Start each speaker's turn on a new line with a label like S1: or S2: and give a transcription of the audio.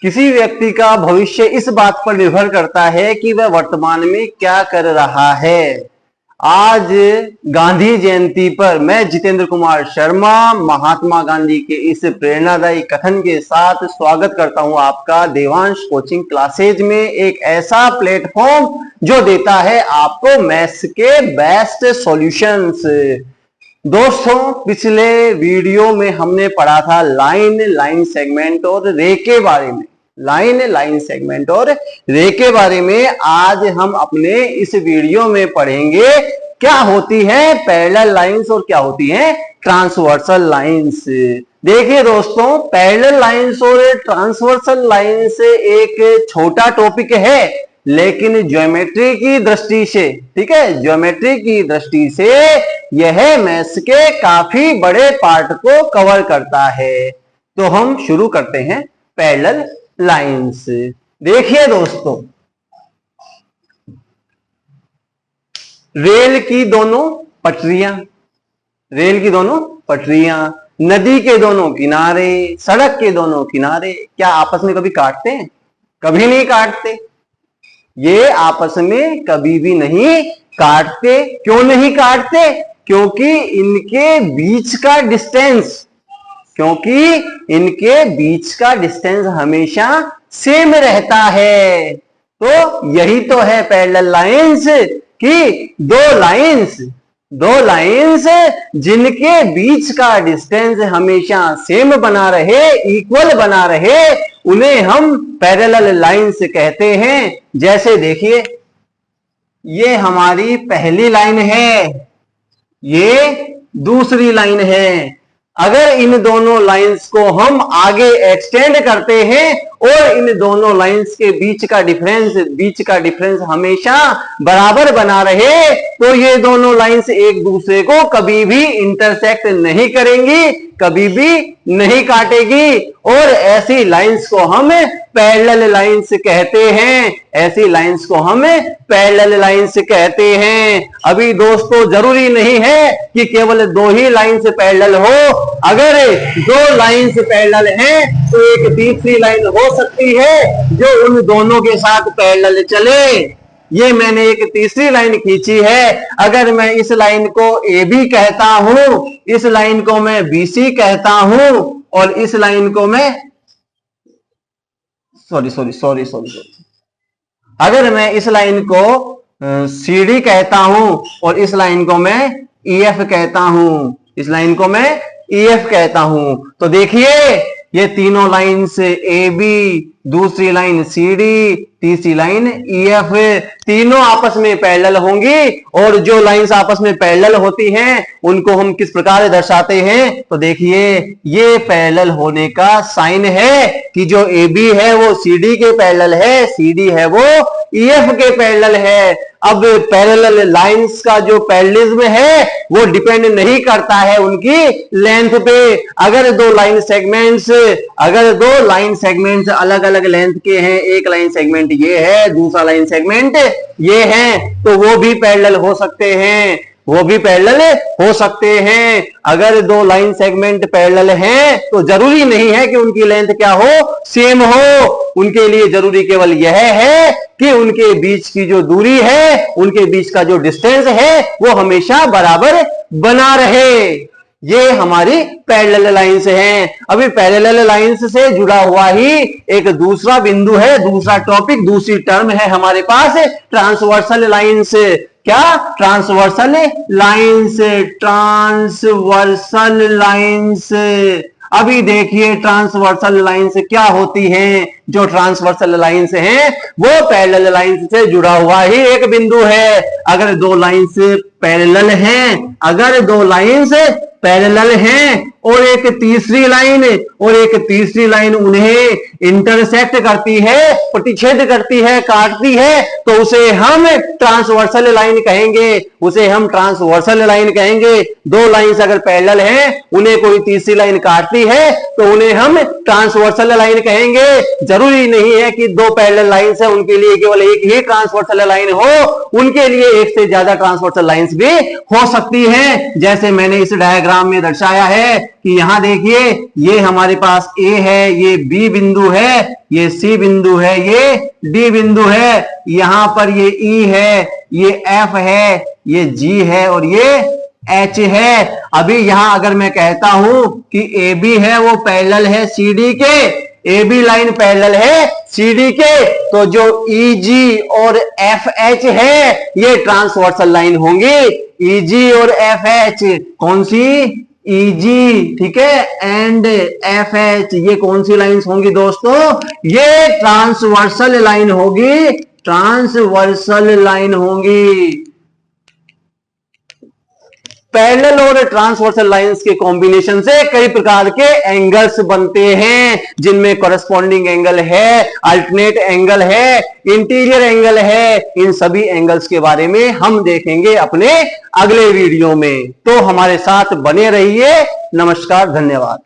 S1: किसी व्यक्ति का भविष्य इस बात पर निर्भर करता है कि वह वर्तमान में क्या कर रहा है। आज गांधी जयंती पर मैं जितेंद्र कुमार शर्मा महात्मा गांधी के इस प्रेरणादायी कथन के साथ स्वागत करता हूं आपका देवांश कोचिंग क्लासेज में, एक ऐसा प्लेटफॉर्म जो देता है आपको मैथ्स के बेस्ट सॉल्यूशंस। दोस्तों, पिछले वीडियो में हमने पढ़ा था लाइन सेगमेंट और रे के बारे में। लाइन सेगमेंट और रे के बारे में आज हम अपने इस वीडियो में पढ़ेंगे क्या होती है पैरेलल लाइंस और क्या होती है ट्रांसवर्सल लाइंस। देखिए दोस्तों, पैरेलल लाइंस और ट्रांसवर्सल लाइंस एक छोटा टॉपिक है, लेकिन ज्योमेट्री की दृष्टि से, ठीक है, ज्योमेट्री की दृष्टि से यह मैथ्स के काफी बड़े पार्ट को कवर करता है। तो हम शुरू करते हैं पैरेलल लाइंस। देखिए दोस्तों, रेल की दोनों पटरियां, नदी के दोनों किनारे, सड़क के दोनों किनारे क्या आपस में कभी काटते हैं? कभी नहीं काटते। ये आपस में कभी भी नहीं काटते। क्यों नहीं काटते? क्योंकि इनके बीच का डिस्टेंस हमेशा सेम रहता है। तो यही तो है पैरेलल लाइंस कि दो लाइंस जिनके बीच का डिस्टेंस हमेशा सेम बना रहे, इक्वल बना रहे, उन्हें हम पैरेलल लाइंस कहते हैं। जैसे देखिए, ये हमारी पहली लाइन है, ये दूसरी लाइन है। अगर इन दोनों लाइंस को हम आगे एक्सटेंड करते हैं और इन दोनों लाइंस के बीच का डिफरेंस हमेशा बराबर बना रहे, तो ये दोनों लाइंस एक दूसरे को कभी भी इंटरसेक्ट नहीं करेंगी, कभी भी नहीं काटेगी, और ऐसी लाइंस को हम पैरेलल लाइंस कहते हैं। ऐसी लाइंस को हम पैरेलल लाइंस कहते हैं। अभी दोस्तों, जरूरी नहीं है कि केवल दो ही लाइंस पैरेलल हो। अगर दो लाइंस पैरेलल हैं तो एक तीसरी लाइन हो सकती है जो उन दोनों के साथ पैरेलल चले। ये मैंने एक तीसरी लाइन खींची है। अगर मैं इस लाइन को ए बी कहता हूं, इस लाइन को मैं बी सी कहता हूं, और इस लाइन को मैं सॉरी अगर मैं इस लाइन को सी डी कहता हूं और इस लाइन को मैं ई एफ कहता हूं, इस लाइन को मैं ई एफ कहता हूं, तो देखिए ये तीनों लाइन से ए बी, दूसरी लाइन सी डी, तीसरी लाइन ई एफ, तीनों आपस में पैरेलल होंगी। और जो लाइंस आपस में पैरेलल होती हैं उनको हम किस प्रकार दर्शाते हैं? तो देखिए, ये पैरेलल होने का साइन है कि जो ए बी है वो सी डी के पैरेलल है, सी डी है वो ई एफ के पैरेलल है। अब पैरेलल लाइंस का जो पैरेललिज्म है वो डिपेंड नहीं करता है उनकी लेंथ पे। अगर दो लाइन सेगमेंट्स अलग अलग लेंथ के हैं, एक लाइन सेगमेंट ये है, दूसरा लाइन सेगमेंट ये है, तो वो भी पैरेलल हो सकते हैं। अगर दो लाइन सेगमेंट पैरेलल हैं तो जरूरी नहीं है कि उनकी लेंथ क्या हो, सेम हो। उनके लिए जरूरी केवल यह है कि उनके बीच की जो दूरी है, उनके बीच का जो डिस्टेंस है वो हमेशा बराबर बना रहे। ये हमारी पैरेलल लाइंस हैं। अभी पैरेलल लाइंस से जुड़ा हुआ ही एक दूसरा बिंदु है, दूसरा टॉपिक, दूसरी टर्म है हमारे पास, ट्रांसवर्सल लाइंस। क्या? Transversal lines. अभी देखिए ट्रांसवर्सल लाइंस क्या होती हैं। जो ट्रांसवर्सल लाइंस हैं वो पैरेलल लाइंस से जुड़ा हुआ ही एक बिंदु है। अगर दो लाइंस पैरेलल हैं और एक तीसरी लाइन उन्हें इंटरसेक्ट करती है, प्रतिच्छेद करती है, काटती है, तो उसे हम ट्रांसवर्सल लाइन कहेंगे। दो लाइंस अगर पैरेलल हैं, उन्हें कोई तीसरी लाइन काटती है तो उन्हें हम ट्रांसवर्सल लाइन कहेंगे। जरूरी नहीं है कि दो पैरेलल लाइंस है उनके लिए केवल एक ही ट्रांसवर्सल लाइन हो, उनके लिए एक से ज्यादा ट्रांसवर्सल लाइंस भी हो सकती हैं। जैसे मैंने इस डायग्राम में दर्शाया है कि यहां देखिए, ये हमारे पास ए है, ये बी बिंदु है, ये सी बिंदु है, ये डी बिंदु है, यहां पर ये ई है, ये एफ है, ये जी है और ये एच है। अभी यहां अगर मैं कहता हूं कि ए बी है वो पैरेलल है सी डी के, ए बी लाइन पैरेलल है सी डी के, तो जो ई जी और एफ एच है ये ट्रांसवर्सल लाइन होंगी। ई जी और एफ एच कौन सी? ई जी, ठीक है, एंड एफ एच ये कौन सी लाइंस होंगी दोस्तों? ये ट्रांसवर्सल लाइन होगी, ट्रांसवर्सल लाइन होंगी। पैरेलल और ट्रांसवर्सल लाइंस के कॉम्बिनेशन से कई प्रकार के एंगल्स बनते हैं, जिनमें कॉरेस्पॉन्डिंग एंगल है, अल्टरनेट एंगल है, इंटीरियर एंगल है। इन सभी एंगल्स के बारे में हम देखेंगे अपने अगले वीडियो में, तो हमारे साथ बने रहिए। नमस्कार, धन्यवाद।